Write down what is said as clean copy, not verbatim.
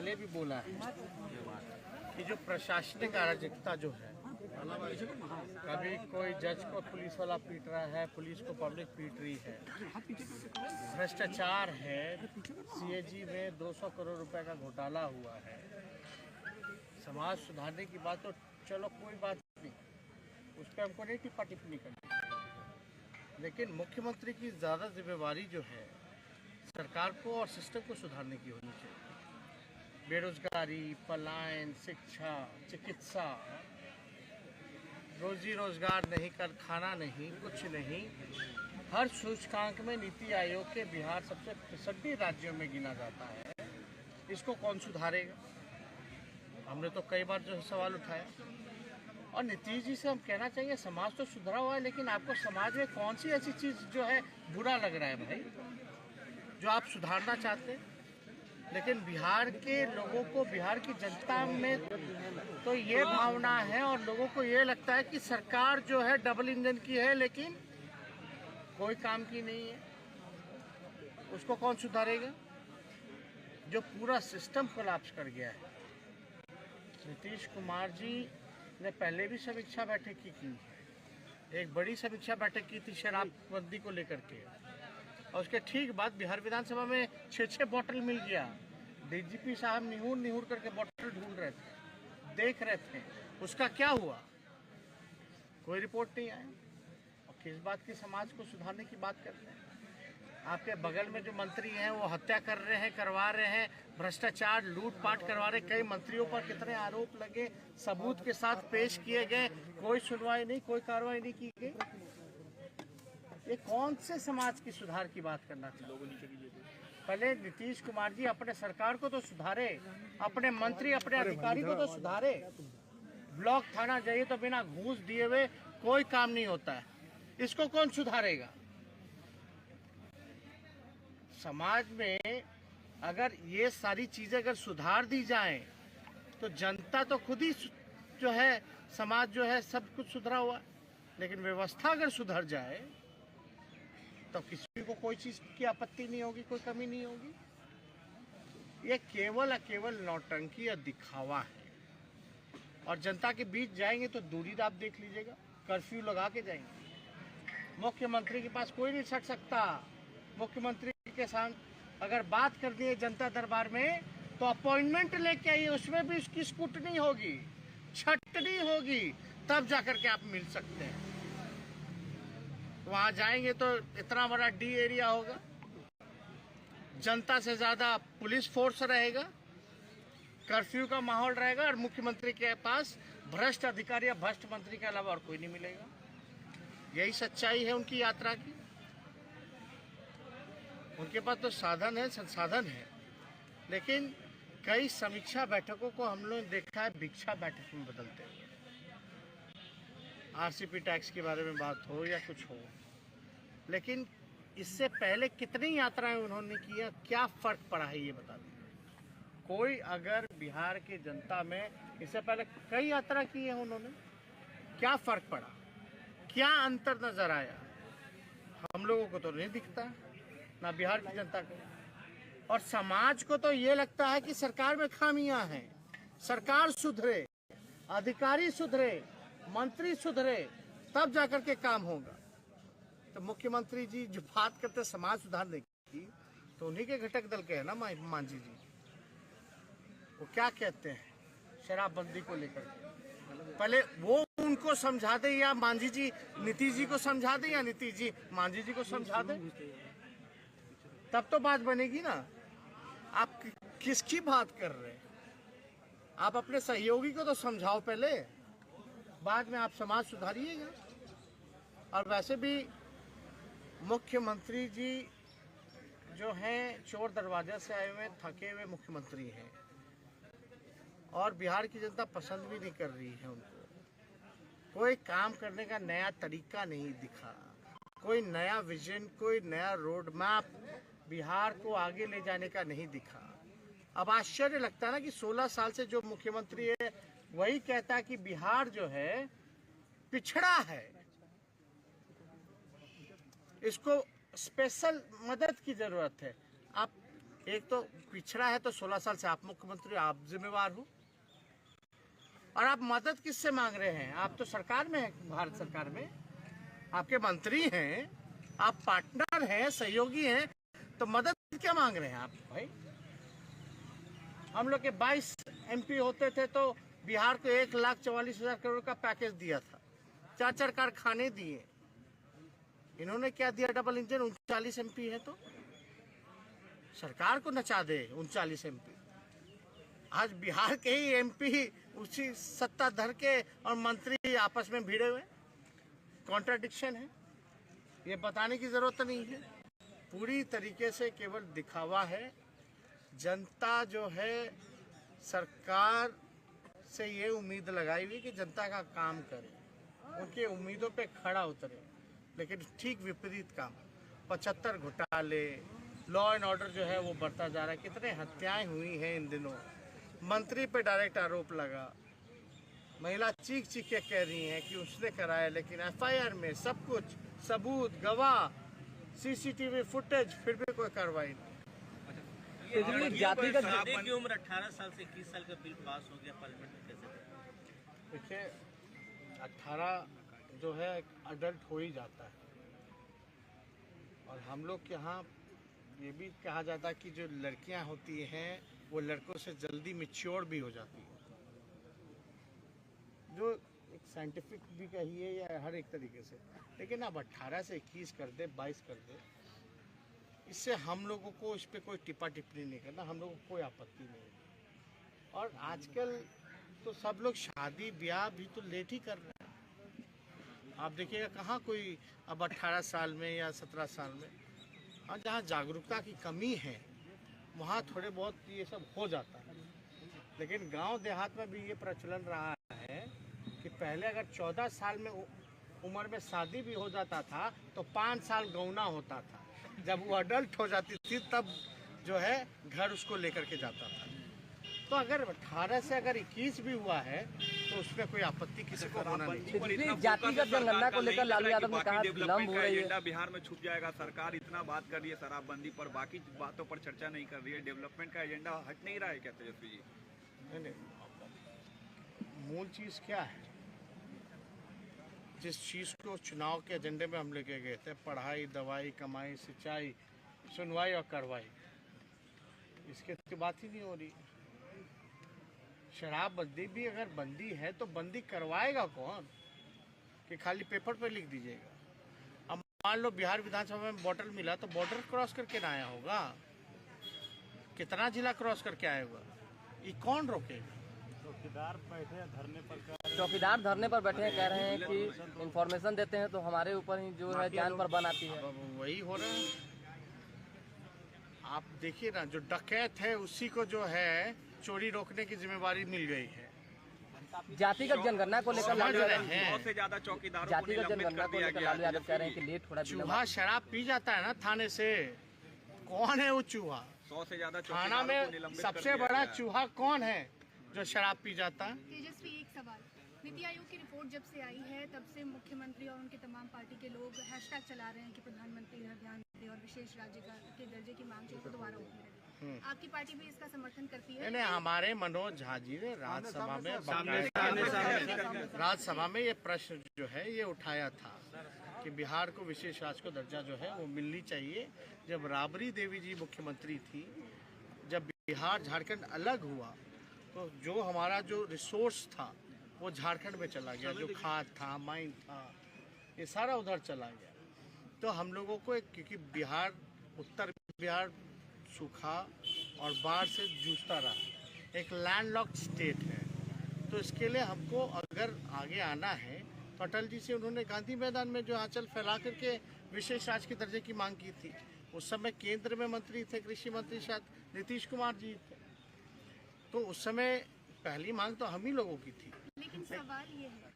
पहले भी बोला है कि जो प्रशासनिक अराजकता जो है, कभी कोई जज को पुलिस वाला पीट रहा है, पुलिस को पब्लिक पीट रही है, भ्रष्टाचार है, सीएजी में 200 करोड़ रुपए का घोटाला हुआ है। समाज सुधारने की बात तो चलो कोई बात नहीं, उस पर हमको नहीं टिप्पा टिप्पणी करनी, लेकिन मुख्यमंत्री की ज़्यादा जिम्मेवारी जो है सरकार को और सिस्टम को सुधारने की होनी चाहिए। बेरोजगारी, पलायन, शिक्षा, चिकित्सा, रोजी रोजगार नहीं, कर खाना नहीं, कुछ नहीं, हर सूचकांक में नीति आयोग के बिहार सबसे पिछड़े राज्यों में गिना जाता है। इसको कौन सुधारेगा? हमने तो कई बार जो सवाल उठाया, और नीतीश जी से हम कहना चाहिए समाज तो सुधरा हुआ है, लेकिन आपको समाज में कौन सी ऐसी चीज़ जो है बुरा लग रहा है भाई, जो आप सुधारना चाहते हैं? लेकिन बिहार के लोगों को, बिहार की जनता में तो ये भावना है और लोगों को ये लगता है कि सरकार जो है डबल इंजन की है, लेकिन कोई काम की नहीं है। उसको कौन सुधारेगा? जो पूरा सिस्टम कोलैप्स कर गया है। नीतीश कुमार जी ने पहले भी समीक्षा बैठक की है, एक बड़ी समीक्षा बैठक की थी शराबबंदी को लेकर के, और उसके ठीक बाद बिहार विधानसभा में 6-6 बोतल मिल गया। डीजीपी साहब निहुर करके बोतल ढूंढ रहे थे, देख रहे थे, उसका क्या हुआ? कोई रिपोर्ट नहीं आया। और किस बात की समाज को सुधारने की बात कर रहे हैं? आपके बगल में जो मंत्री हैं वो हत्या कर रहे हैं, करवा रहे हैं, भ्रष्टाचार, लूटपाट करवा रहे। कई मंत्रियों पर कितने आरोप लगे, सबूत के साथ पेश किए गए, कोई सुनवाई नहीं, कोई कार्रवाई नहीं की गई। ये कौन से समाज की सुधार की बात करना चाहते? पहले नीतीश कुमार जी अपने सरकार को तो सुधारे, अपने मंत्री, अपने अधिकारी को तो सुधारे। ब्लॉक थाना जाइए तो बिना घूस दिए हुए कोई काम नहीं होता है। इसको कौन सुधारेगा? समाज में अगर ये सारी चीजें अगर सुधार दी जाएं तो जनता तो खुद ही जो है, समाज जो है सब कुछ सुधरा हुआ, लेकिन व्यवस्था अगर सुधर जाए तो किसी को कोई चीज की आपत्ति नहीं होगी, कोई कमी नहीं होगी। ये केवल नौटंकी और दिखावा है। और जनता के बीच जाएंगे तो दूरी आप देख लीजिएगा, कर्फ्यू लगा के जाएंगे। मुख्यमंत्री के पास कोई नहीं सट सकता। मुख्यमंत्री के साथ अगर बात कर दिए जनता दरबार में तो अपॉइंटमेंट लेके आइए, उसमें भी उसकी स्क्रूटनी होगी, छटनी होगी, तब जाकर के आप मिल सकते हैं। वहां जाएंगे तो इतना बड़ा डी एरिया होगा, जनता से ज्यादा पुलिस फोर्स रहेगा, कर्फ्यू का माहौल रहेगा, और मुख्यमंत्री के पास भ्रष्ट अधिकारी या भ्रष्ट मंत्री के अलावा और कोई नहीं मिलेगा। यही सच्चाई है उनकी यात्रा की। उनके पास तो साधन है, संसाधन है, लेकिन कई समीक्षा बैठकों को हम लोग देखा है भिक्षा बैठक में बदलते हुए। आरसीपी टैक्स के बारे में बात हो या कुछ हो, लेकिन इससे पहले कितनी यात्राएं उन्होंने की है, क्या फर्क पड़ा है ये बता दीजिए। कोई अगर बिहार की जनता में इससे पहले कई यात्रा की है उन्होंने, क्या फर्क पड़ा, क्या अंतर नजर आया? हम लोगों को तो नहीं दिखता, ना बिहार की जनता को। और समाज को तो ये लगता है कि सरकार में खामियां हैं, सरकार सुधरे, अधिकारी सुधरे, मंत्री सुधरे, तब जाकर के काम होगा। तो मुख्यमंत्री जी जो बात करते समाज सुधारने की, तो उन्हीं के घटक दल के है ना मांझी जी। वो क्या कहते हैं शराबबंदी को लेकर के? पहले वो उनको समझा दे, या मांझी जी नीतीश जी को समझा दे, या नीतीश जी मांझी जी को समझा दे, तब तो बात बनेगी ना। आप किसकी बात कर रहे हैं? आप अपने सहयोगी को तो समझाओ पहले, बाद में आप समाज सुधारिएगा। और वैसे भी मुख्यमंत्री जी जो हैं चोर दरवाजे से आए हुए थके हुए मुख्यमंत्री हैं, और बिहार की जनता पसंद भी नहीं कर रही है उनको। कोई काम करने का नया तरीका नहीं दिखा, कोई नया विजन, कोई नया रोड मैप बिहार को आगे ले जाने का नहीं दिखा। अब आश्चर्य लगता है ना कि 16 साल से जो मुख्यमंत्री है वही कहता है कि बिहार जो है पिछड़ा है, इसको स्पेशल मदद की जरूरत है। आप एक तो पिछड़ा है तो 16 साल से आप मुख्यमंत्री, आप जिम्मेवार हो, और आप मदद किससे मांग रहे हैं? आप तो सरकार में हैं, भारत सरकार में आपके मंत्री हैं, आप पार्टनर हैं, सहयोगी हैं, तो मदद क्या मांग रहे हैं आप भाई? हम लोग के 22 MP होते थे तो बिहार को 1,44,000 करोड़ का पैकेज दिया था, 4 कारखाने दिए। इन्होंने क्या दिया? Double engine. 39 MP है तो सरकार को नचा दे 39 MP। आज बिहार के ही MP उसी सत्ता धर के और मंत्री आपस में भिड़े हुए। कॉन्ट्राडिक्शन है, ये बताने की जरूरत नहीं है। पूरी तरीके से केवल दिखावा है। जनता जो है सरकार से ये उम्मीद लगाई हुई कि जनता का काम करे, उनकी उम्मीदों पे खड़ा उतरे, लेकिन ठीक विपरीत काम। 75 घोटाले, लॉ एंड ऑर्डर जो है वो बढ़ता जा रहा है। कितने हत्याएं हुई हैं इन दिनों, मंत्री पे डायरेक्ट आरोप लगा, महिला चीख चीख के कह रही हैं कि उसने कराया, लेकिन FIR में सब कुछ सबूत, गवाह, CCTV फुटेज, फिर भी कोई कार्रवाई नहीं। जातिगत की उम्र 18 साल से 21 साल का बिल पास हो गया पार्लियामेंट में, कैसे? देखिए 18 जो है अडल्ट हो ही जाता है, और हम लोग के यहाँ ये भी कहा जाता है कि जो लड़कियां होती हैं वो लड़कों से जल्दी मैच्योर भी हो जाती है, जो एक साइंटिफिक भी कहिए या हर एक तरीके से। लेकिन अब 18 से 21 कर दे, 22 कर दे, इससे हम लोगों को इस पर कोई टिप्पा टिप्पणी नहीं करना, हम लोगों को कोई आपत्ति नहीं है। और आजकल तो सब लोग शादी ब्याह भी तो लेट ही कर रहे हैं। आप देखिएगा कहाँ कोई अब 18 साल में या 17 साल में। हाँ, जहाँ जागरूकता की कमी है वहाँ थोड़े बहुत ये सब हो जाता है, लेकिन गांव देहात में भी ये प्रचलन रहा है कि पहले अगर 14 साल में उम्र में शादी भी हो जाता था तो 5 साल गौना होता था। जब वो अडल्ट हो जाती थी तब जो है घर उसको लेकर के जाता था। तो अगर 18 से अगर 21 भी हुआ है तो उसमें कोई आपत्ति किसी को होना नहीं। जातिगत जनगणना को लेकर लालू यादव ने कहा विलंब हो रही है, बिहार में छूट जाएगा। सरकार इतना बात कर रही है शराबबंदी पर, बाकी बातों पर चर्चा नहीं कर रही है। डेवलपमेंट का एजेंडा हट नहीं रहा है क्या तेजस्वी जी? नहीं, मूल चीज क्या है? जिस चीज को चुनाव के एजेंडे में हम लेके गए थे, पढ़ाई, दवाई, कमाई, सिंचाई, सुनवाई और कार्रवाई, इसके तो बात ही नहीं हो रही। शराबबंदी भी अगर बंदी है तो बंदी करवाएगा कौन? कि खाली पेपर पर लिख दीजिएगा। अब मान लो बिहार विधानसभा में बॉर्डर मिला तो बॉर्डर क्रॉस करके ना आया होगा, कितना जिला क्रॉस करके आया होगा, ये कौन रोकेगा? चौकीदार धरने पर बैठे हैं, कह रहे हैं कि इंफॉर्मेशन देते हैं तो हमारे ऊपर ही जो है जान पर बन आती है। वही हो रहा है। आप देखिए ना, जो डकैत है उसी को जो है चोरी रोकने की जिम्मेवारी मिल गई है। जातिगत जनगणना को लेकर लालू यादव, 100 से ज्यादा चौकीदारों जातिगत जनगणना को लेकर लालू यादव कह रहे हैं कि लेट थोड़ा चूहा शराब पी जाता है ना थाने से, कौन है वो चूहा? 100 से ज्यादा थाना में सबसे बड़ा चूहा कौन है जो शराब पी जाता है? तेजस्वी, एक सवाल। नीति आयोग की रिपोर्ट जब से आई है तब से मुख्यमंत्री और उनके तमाम पार्टी के लोग हैशटैग चला रहे हैं कि प्रधानमंत्री यह ध्यान दे और विशेष राज्य के दर्जे की मांग जो है दोबारा उठने लगी। आपकी पार्टी भी इसका समर्थन करती है? नहीं, हमारे मनोज झा जी ने राज्यसभा में ये प्रश्न जो है ये उठाया था कि बिहार को विशेष राज्य को दर्जा जो है वो मिलनी चाहिए। जब राबड़ी देवी जी मुख्यमंत्री थी, जब बिहार झारखंड अलग हुआ तो जो हमारा जो रिसोर्स था वो झारखंड में चला गया, जो खाद था, माइन था, ये सारा उधर चला गया। तो हम लोगों को क्योंकि बिहार, उत्तर बिहार सूखा और बाढ़ से जूझता रहा, एक लैंडलॉक्ड स्टेट है, तो इसके लिए हमको अगर आगे आना है तो अटल जी से उन्होंने गांधी मैदान में जो आंचल फैला करके विशेष राज्य के दर्जे की मांग की थी। उस समय केंद्र में मंत्री थे, कृषि मंत्री शायद नीतीश कुमार जी थे, तो उस समय पहली मांग तो हम ही लोगों की थी। लेकिन सवाल ये है